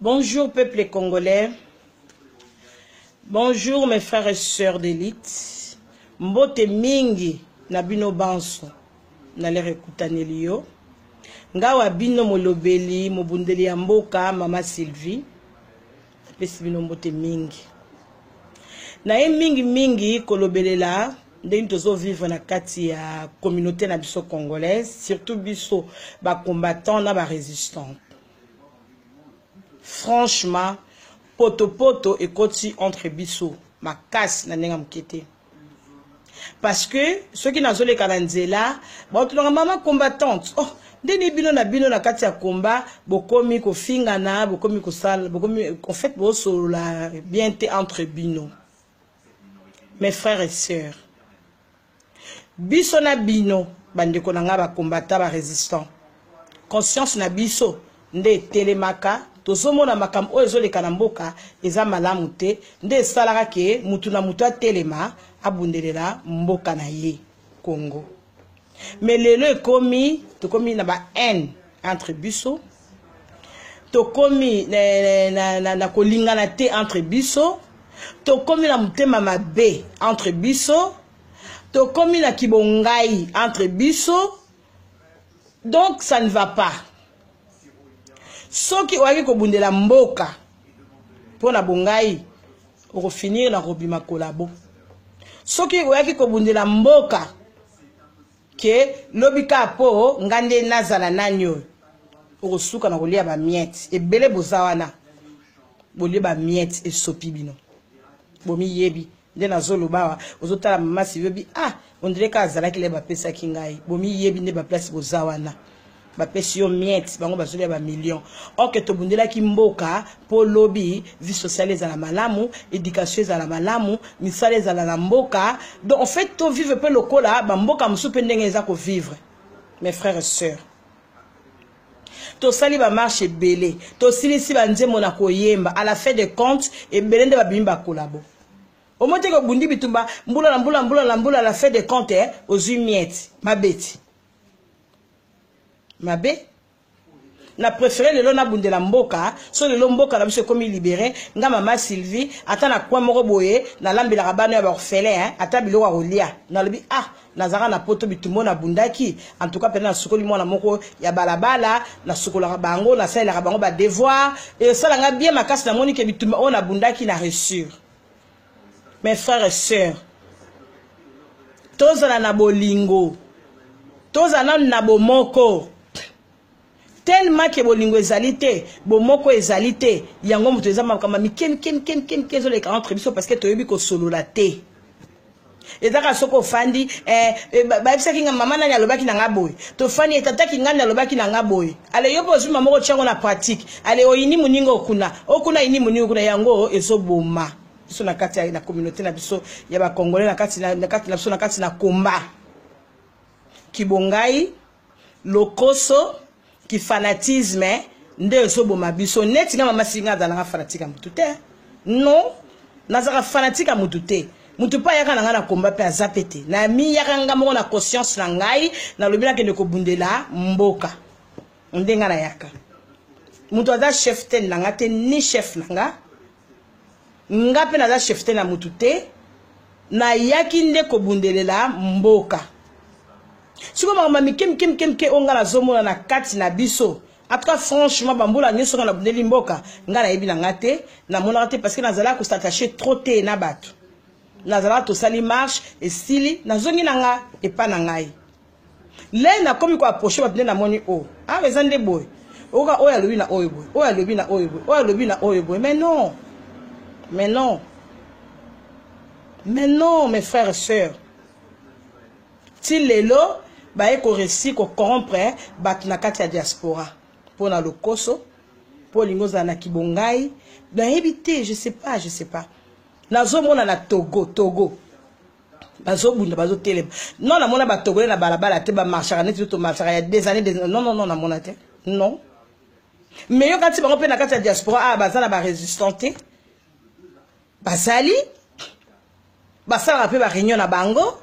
Bonjour peuple congolais, bonjour mes frères et sœurs d'élite. Mbote mingi na bino banso na lere kutaneli yo. Ngawa bino molobeli mobundeli ya mboka mama Sylvie. Pesi bino mbote mingi. Na mingi kolobelela ndeni tozo vivre na kati ya communauté na biso congolaise, surtout biso ba combattants na ba résistants. Franchement, poto et koti entre biso ma casse na nenga mkete. Parce que ceux qui n'ont les kananzela, bon tu maman combattante. Oh, ndeni bino na kati ya combat, bokomi ko fingana, bokomi ko sal, bokomi en fait bo so la bienté entre bino. Mes frères et sœurs. Biso na bino bandeko na nga ba combattant ba résistant. Conscience na biso nde telemaka tozomona makambo oyo ezoleka na mboka eza malamu te nde esalaka ke mutu na mutu atelema abundelela mboka na ye Congo. Mais lelo ekomi tokomi na ba haine entre biso, tokomi na kolingana te entre biso, tokomi na mutema mabe entre biso, tokomi na kibongai entre biso. Donc ça ne va pas. Soki oaki ko bundela mboka pona bongai oko finir na robima kolabo. Soki oaki ko bundela mboka ke lobika po ngande nazala nanyo oko suka na kolia ba miette ebele bozawana bolie ba miette e sopi bino bomi yebi nde nazoloba ozotala mama Sylvie ah on dirait ka azala kile ba pesa kingai bomi yebi nde ba place bozawana ba pesio miette bango bazolia ba millions. Or que to bundela ki mboka po lobby vie sociale za la malamu, éducation za la malamu, misale za la mboka. Donc en fait to vivre peu lokola ba mboka musupe ndenge za ko vivre. Mes frères et sœurs. To sali ba marche belé, to silisi ba nzemo na koyemba à la fin de compte et belende ba bimba kolabo. Au moins que bundi bitumba mbula à la fin de compte aux miette ma bête. Mabe na préféré le lona bundela mboka so le mboka na biso komi libéré nga mama Sylvie ata na kwa moko boye na lambela rabano ya ba orphelin ata biloko a rolia na lobi ah nazara na poto bitumbo na bundaki en tout cas pena na sukoli mwana moko ya balabala na sukola bango na sala bango ba devoir et ça nga bien makasi na moni ke bitumba on na bundaki na reçure. Mes frères et sœurs, tozana na bolingo, tozana na bomoko. Tellement que bolingo ezalité, bomoko ezalité, yango mutu ezama kama mikem kezo le entre biso parce que toyebi ko solo la té. Ezaka soko fandi ba bisa kinga mama na nyalobaki na ngaboy. To fandi etata kinga nyalobaki na ngaboy. Ale yopo zuma moko chango na pratique. Ale oyini muningo okuna ini muningo kuna yango ezoboma. Biso na kati na communauté na biso ya ba congolais na kati na biso na kati na combat. Kibongai, lokoso, ki fanatisme, nde sobo mabiso neti nga mama singa za fanatika mutute. Non, nazaka fanatika mutute. Mutu pa yaka na nga na combat pe azapete. Na mi yaka nga moko na conscience na ngai, na lobina ke ndeko bundela mboka. Ndenga na yaka. Mutu aza chef ten na nga te ni chef na nga. Nga pe na za chef ten na mutute. Na yaki ndeko bundelela mboka. Siko mama kem onga na zomo na kati na biso. En tout cas franchement bambula nyeso na bundeli mboka nga na yebi na ngate na mona te parce que nazala ko s'attacher trop te na bato. Nazala to sali marche et stili na zongi na nga e pa na ngai. Le na komi ko approcher bato na moni o. Ah bezande boy. Oka oya lobi na oyo boy. Oya lobi na oyo boy. Oya lobi na oyo boy. Mais non. Mais non. Mais non mes frères et sœurs. Ti lelo ba eko réussi ko corrompre bat na kati ya diaspora pona lokoso po lingoza na kibongai na éviter je sais pas nazo mona na Togo bazo bunda bazo télé non na mona ba Togo na balabala te ba marchera net to marchera il y a des années non na mona te non mais yo kati bango pe na kati ya diaspora ah bazana ba résistanté basali basala pe ba réunion na bango.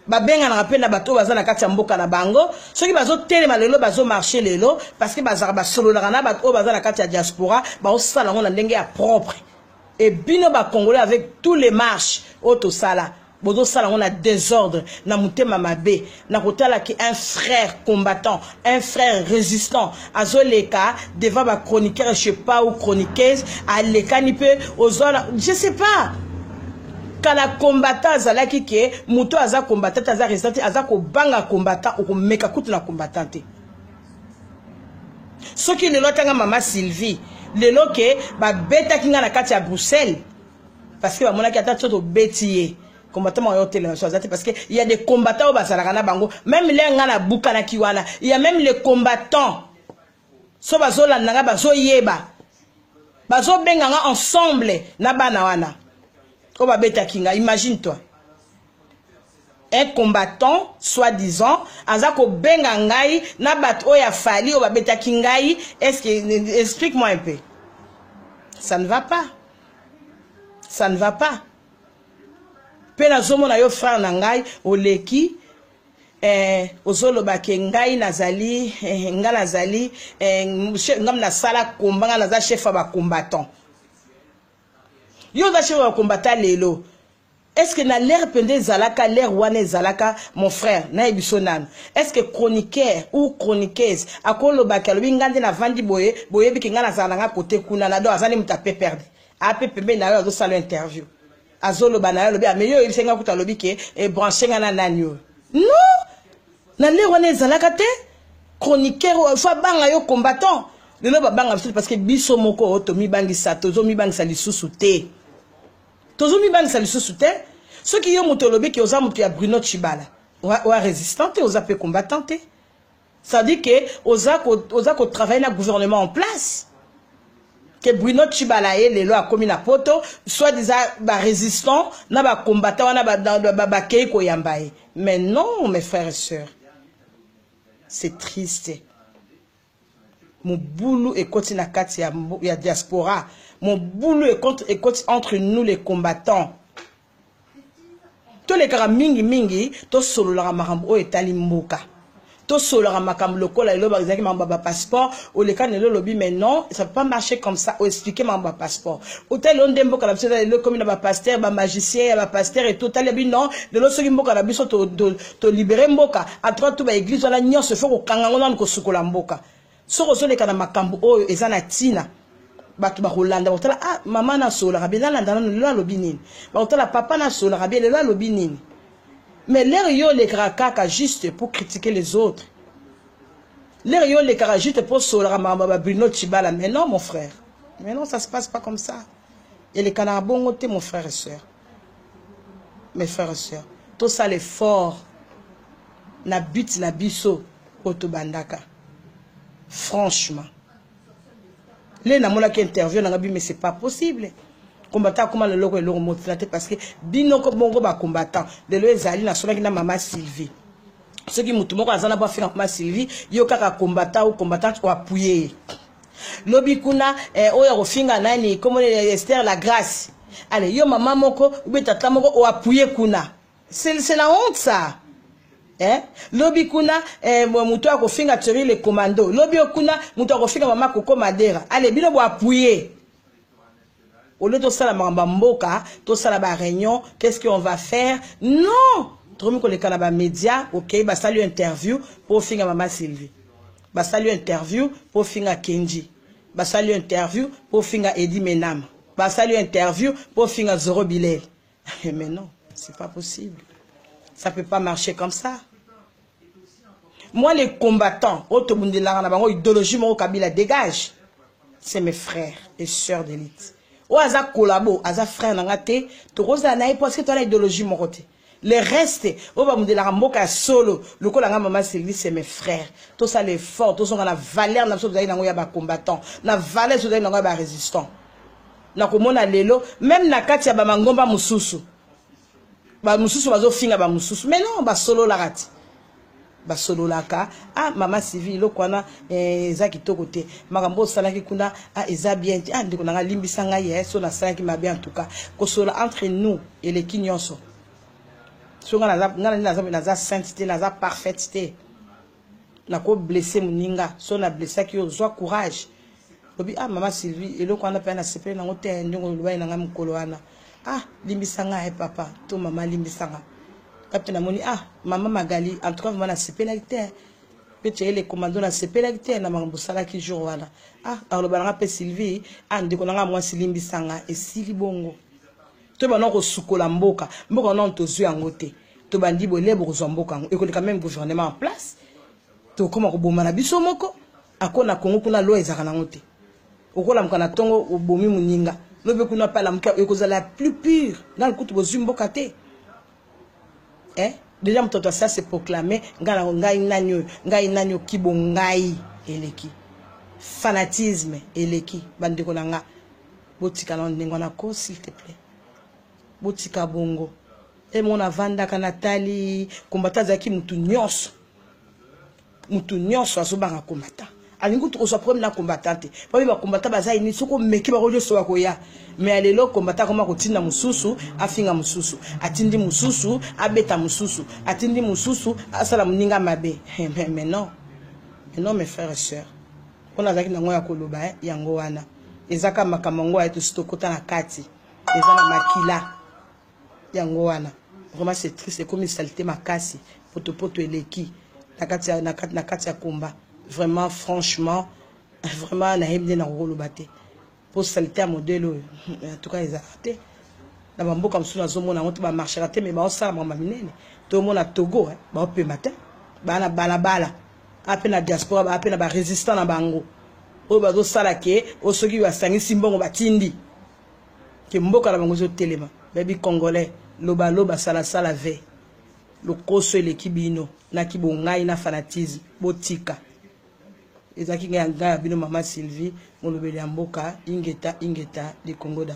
babenga na pe na bato baza na kati ya mboka na bango soki bazo telema lelo bazo marcher lelo parce que bazaka basololaka na bato baza na kati ya diaspora baosala ngo na ndenge ya propre et bino ba congolais avec tous les marches auto sala bozo sala ngo na désordre na mutema mabe na kotala ki un frère combattant un frère résistant azoleka devant ba chroniqueur je sais pas ou chroniqueuse alekani pe ozola je sais pas. Quand la combattant azalaki ke muto aza combattant aza résistant aza ko banga combattant ou meka kutu na combattante soki lelo tanga mama Sylvie lelo ke ba beta kinga na kati ya Bruxelles parce que ba monaki ata tsoto betiye combattant yo tele parce que il y a des combattants au bazalaka na bango même les nga na buka na kiwana il y a même les combattants so bazola nanga bazo yeba bazo benganga ensemble na bana wana. Imagine-toi. Un combattant, soi-disant, azako benga ngai, na bat oya fali, o babeta kingai, est-ce que, explique-moi un peu. Ça ne va pas. Ça ne va pas. Pena zomo na yo frère na ngai, o leki, ozolo bake ngai nazali, nga nazali, ngam na sala kombanga naza chef ba combattant. Yo va chez un combattant lelo. Est-ce que na l'air pendé zalaka l'air wane zalaka mon frère na ebisonan. Est-ce que chroniqueur ou chroniqueuse akolo bakalobi ngande na vandi boye biki ngana zalanga côté kuna na do azali mutape perdre. Ape pembe na yo zo sala interview. Azolo bana lobi mais yo ibisenga kuta lobi ke e brancher ngana nanyo. Non! Na l'air wane zalaka te chroniqueur fa banga yo combattant. Lelo babanga parce que biso moko otomi bangisa tozo mi bangisa lisusu te. Tozo mi bangisa lisusu te. Ceux qui ont motolobi qui osa mutu ya Bruno Tshibala. Oa résistante, osa pe combattante. Ça dit que osa ko travailler na gouvernement en place. Que Bruno Tshibala lelo a commis na poto, soit disant ba résistant, na ba combattant na ba kei ko yambaye. Mais non mes frères et sœurs. C'est triste. Mon boulot est continue à kati ya diaspora. Mon boulot est entre nous les combattants. Tous les cas mingi to solo la makambo o etali mboka. To solo la makambo lokola elo ba zaki mamba passeport o le cas ne le lobby mais non, ça peut pas marcher comme ça. O expliquer mamba passeport. Hôtel on dembo kala biso le comme ba pasteur, ba magicien, ba pasteur et tout tali bi non, de lo soki mboka la biso to libérer mboka. À droite tout ba église wala nyon se faut ko kanga ngona ko sukola mboka. Soko so le kana makambo o ezana tina batu ba Rolanda otala ah mama na sola rabela landa na lobinini ba otala papa na sola rabela lobinini mais l'air yo les kaka juste pour critiquer les autres l'air yo les kaka juste pour sola mama Bruno Tshibala mais non mon frère mais non ça se passe pas comme ça et les canards bongo te mon frère et sœur mes frères et sœurs tout ça l'effort na but na biso otobandaka. Franchement, les namona qui interviennent dans mais c'est pas possible. Combattant comment le logo est logo motivé parce que bino ko bongo ba combattant de le ezali na sola ki na mama Sylvie. Ceux qui mutumo ko azana ba faire mama Sylvie yo kaka combattant ou combattante ou appuyer. Lobi kuna oya ko finga nani comme Esther la grâce. Allez yo mama moko ou tata moko ou appuyer kuna. C'est la honte ça. Lobi kuna muto ako finga tiri les commandos. Lobi kuna muto ako finga mama Koko Madera. Allez bino bo appuyer. Au lieu de ça la mboka, tout ça la réunion, qu'est-ce qu'on va faire? Non. Tromi ko le kanaba média, OK, ba salut interview pour finga mama Sylvie. Ba salut interview pour finga Kenji. Ba salut interview pour finga Eddie Menam. Ba salut interview pour finga Zoro Bilel. Mais non, c'est pas possible. Ça peut pas marcher comme ça. Moi, les combattants, idéologie, mon Kabila dégage. C'est mes frères et sœurs d'élite. Ou aza collabo, aza frère nangate, to rosa naï parce que toi l'idéologie mon côté. Les restes, on va me dire la mboka solo, le ko la maman Sylvie c'est mes frères. Tout ça les forts, tout ça on a la valeur na so na ngoya ba combattant, na valeur so na ngoya ba résistant. Na ko mona lelo, même na kati ya ba mangomba mususu. Ba mususu bazo finga ba mususu mais non ba solo la rati ba solo la ka ah mama Sylvie lo kwana eza kitoko te makambo salaki kuna ah eza bien ah ndiko na limbisa ngai so na salaki ma bien en tout cas ko solo entre nous et les kinyonso so naza sainteté naza parfaiteté nako blessé moninga so na blessé ki ozwa courage lobi ah mama Sylvie eloko wana pe na sepele nango te ndongo lobai nanga mukolo wana ah limbisanga e papa to mama limbisanga kapte na moni ah mama Magali en tout cas vraiment na sepele te peut les commandos na sepele te na mambo sala ki jour wana ah aloba nanga pe Sylvie ah ndeko nanga moi limbisanga e sili bongo to ba noko sukola mboka non tozu yango te to bandi bolebo kozwa mboka ngo ekoleka même gouvernement en place to koma ko bomana biso moko akona Kongo kuna lo ezaka nango te okola mkana tongo obomi muninga lobe kuna pala mka ekozala plus pure dans le coup bozu mboka te déjà mtoto ça se proclamer ngai nanyo kibo ngai eleki fanatisme eleki bandeko nanga botika na ndengwa na ko s'il te plaît botika bongo et mon avanda kanatali kombata zaki mutu nyonso asobanga kombata alingi to so problème na combattante pa ba combattant bazai ni soko meki ba rojo so akoya mais alelo combattant koma kotinda mususu afinga mususu atindi mususu abeta mususu atindi mususu asala muninga mabe mais non mes frères et sœurs on a zaki na ngoya koloba yango wana ezaka makamango ayeto stokota na kati ezana makila yango wana vraiment c'est triste, c'est comme une saleté makasi poto eleki na kati ya combat vraiment franchement vraiment na hemde na rolo baté pour saleté à modèle en tout cas ils a raté na bamboka msuna zomona ngoto ba marcher raté mais ba osala mama minene to mona Togo ba pe matin bana balabala ape na diaspora ape na ba résistant na bango o ba zo sala ke o soki ba sangisi mbongo batindi ke mboka na bango zo telema baby congolais loba sala ve le koso lekibino na kibongai na fanatisme botika ezaki nganga bino mama Sylvie molobeli ya mboka ingeta di Congo da